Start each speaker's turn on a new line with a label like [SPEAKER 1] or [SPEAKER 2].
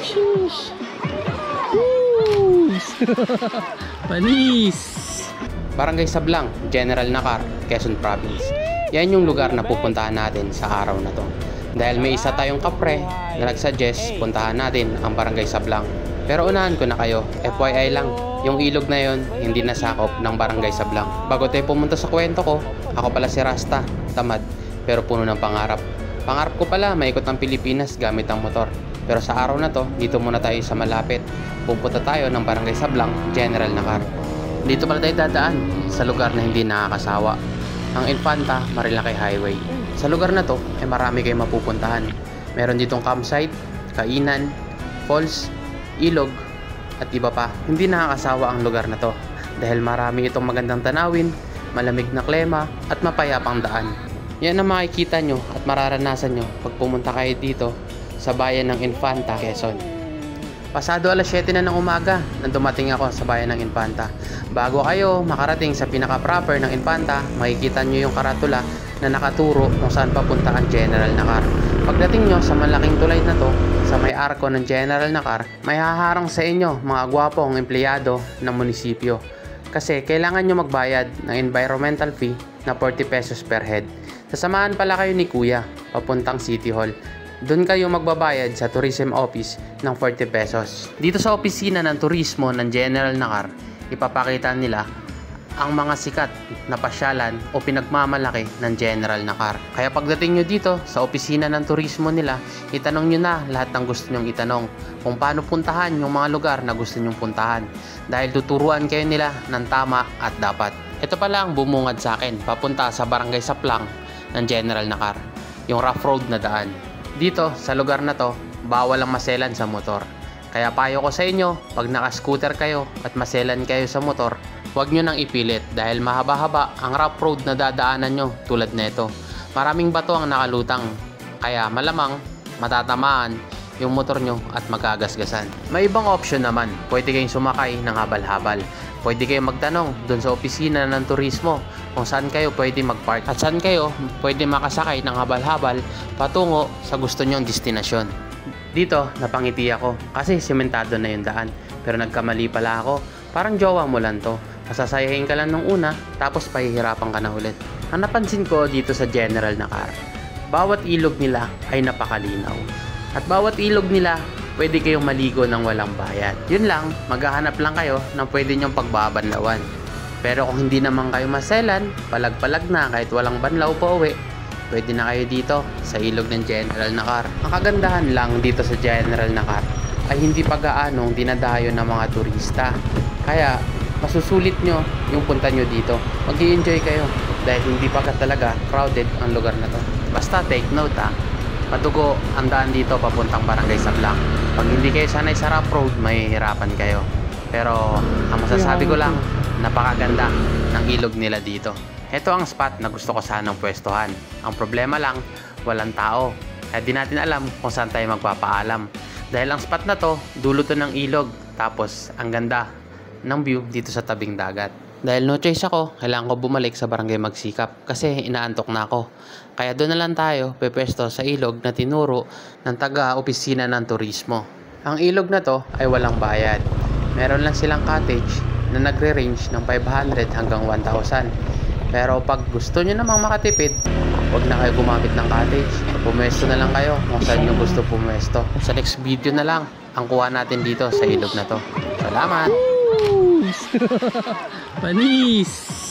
[SPEAKER 1] Sheesh. Woo! Panis!
[SPEAKER 2] Barangay Sablang, General Nakar, Quezon Province. Yan yung lugar na pupuntahan natin sa araw na to. Dahil may isa tayong kapre na nagsuggest puntahan natin ang Barangay Sablang. Pero unahan ko na kayo, FYI lang, yung ilog na yon hindi nasakop ng Barangay Sablang. Bago tayo pumunta sa kwento ko, ako pala si Rasta, tamad, pero puno ng pangarap. Pangarap ko pala maikot ang Pilipinas gamit ang motor. Pero sa araw na to, dito muna tayo sa malapit. Pupunta tayo ng Barangay Sablang, General Nakar. Dito pala tayo dadaan sa lugar na hindi nakakasawa, ang Infanta Marilaki Highway. Sa lugar na to ay marami kayong mapupuntahan. Meron ditong campsite, kainan, falls, ilog, at iba pa. Hindi nakakasawa ang lugar na to dahil marami itong magandang tanawin, malamig na klima, at mapayapang daan. Yan ang makikita nyo at mararanasan nyo pag pumunta kayo dito sa bayan ng Infanta, Quezon. Pasado alas 7 na ng umaga nang dumating ako sa bayan ng Infanta. Bago kayo makarating sa pinaka-proper ng Infanta, makikita nyo yung karatula na nakaturo kung saan papunta ang General Nakar. Pagdating nyo sa malaking tulay na to, sa may arko ng General Nakar, may haharang sa inyo mga gwapong empleyado ng munisipyo. Kasi kailangan nyo magbayad ng environmental fee na 40 pesos per head. Sasamahan pala kayo ni Kuya papuntang City Hall. Doon kayo magbabayad sa tourism office ng 40 pesos. Dito sa opisina ng turismo ng General Nakar, ipapakita nila ang mga sikat na pasyalan o pinagmamalaki ng General Nakar. Kaya pagdating nyo dito sa opisina ng turismo nila, itanong nyo na lahat ng gusto nyong itanong. Kung paano puntahan yung mga lugar na gusto nyong puntahan. Dahil tuturuan kayo nila ng tama at dapat. Ito pala ang bumungad sa akin papunta sa Barangay Sablang ng General Nakar. Yung rough road na daan. Dito, sa lugar na to, bawal ang maselan sa motor. Kaya payo ko sa inyo, pag naka-scooter kayo at maselan kayo sa motor, huwag nyo nang ipilit dahil mahaba-haba ang rough road na dadaanan nyo tulad nito. Maraming bato ang nakalutang, kaya malamang matatamaan yung motor nyo at magkagasgasan. May ibang option naman, pwede kayong sumakay ng habal-habal. Pwede kayong magtanong doon sa opisina ng turismo kung saan kayo pwede mag-park at saan kayo pwede makasakay ng habal-habal patungo sa gusto nyong destinasyon. Dito, napangiti ako kasi sementado na yung daan. Pero nagkamali pala ako. Parang jowa mo lang to. Masasayahin ka lang nung una, tapos pahihirapan ka na ulit. Ang napansin ko dito sa General Nakar, bawat ilog nila ay napakalinaw. At bawat ilog nila, pwede kayong maligo ng walang bayad. Yun lang, maghahanap lang kayo ng pwede nyong pagbabanlawan. Pero kung hindi naman kayo maselan, palag-palag na kahit walang banlaw pa uwi, pwede na kayo dito sa ilog ng General Nakar. Ang kagandahan lang dito sa General Nakar ay hindi pa gaanong dinadayo ng mga turista. Kaya masusulit nyo yung punta nyo dito. Mag-i-enjoy kayo dahil hindi pa talaga crowded ang lugar na to. Basta take note matugo ang daan dito papuntang Barangay Sablang. Pag hindi kayo sanay sa rough road, mahihirapan kayo. Pero ang masasabi ko lang, napakaganda ng ilog nila dito. Ito ang spot na gusto ko sanang pwestuhan. Ang problema lang, walang tao. Kaya di natin alam kung saan tayo magpapaalam. Dahil ang spot na to, dulo to ng ilog. Tapos ang ganda ng view dito sa tabing dagat. Dahil no choice ako, kailangan ko bumalik sa barangay Magsikap kasi inaantok na ako. Kaya doon na lang tayo pepwesto sa ilog na tinuro ng taga-opisina ng turismo. Ang ilog na to ay walang bayad. Meron lang silang cottage na nagre-range ng 500 hanggang 1,000. Pero pag gusto nyo namang makatipid, huwag na kayo gumamit ng cottage. Pumwesto na lang kayo kung saan nyo gusto pumwesto. Sa next video na lang ang kuha natin dito sa ilog na to. Salamat!
[SPEAKER 1] Panis!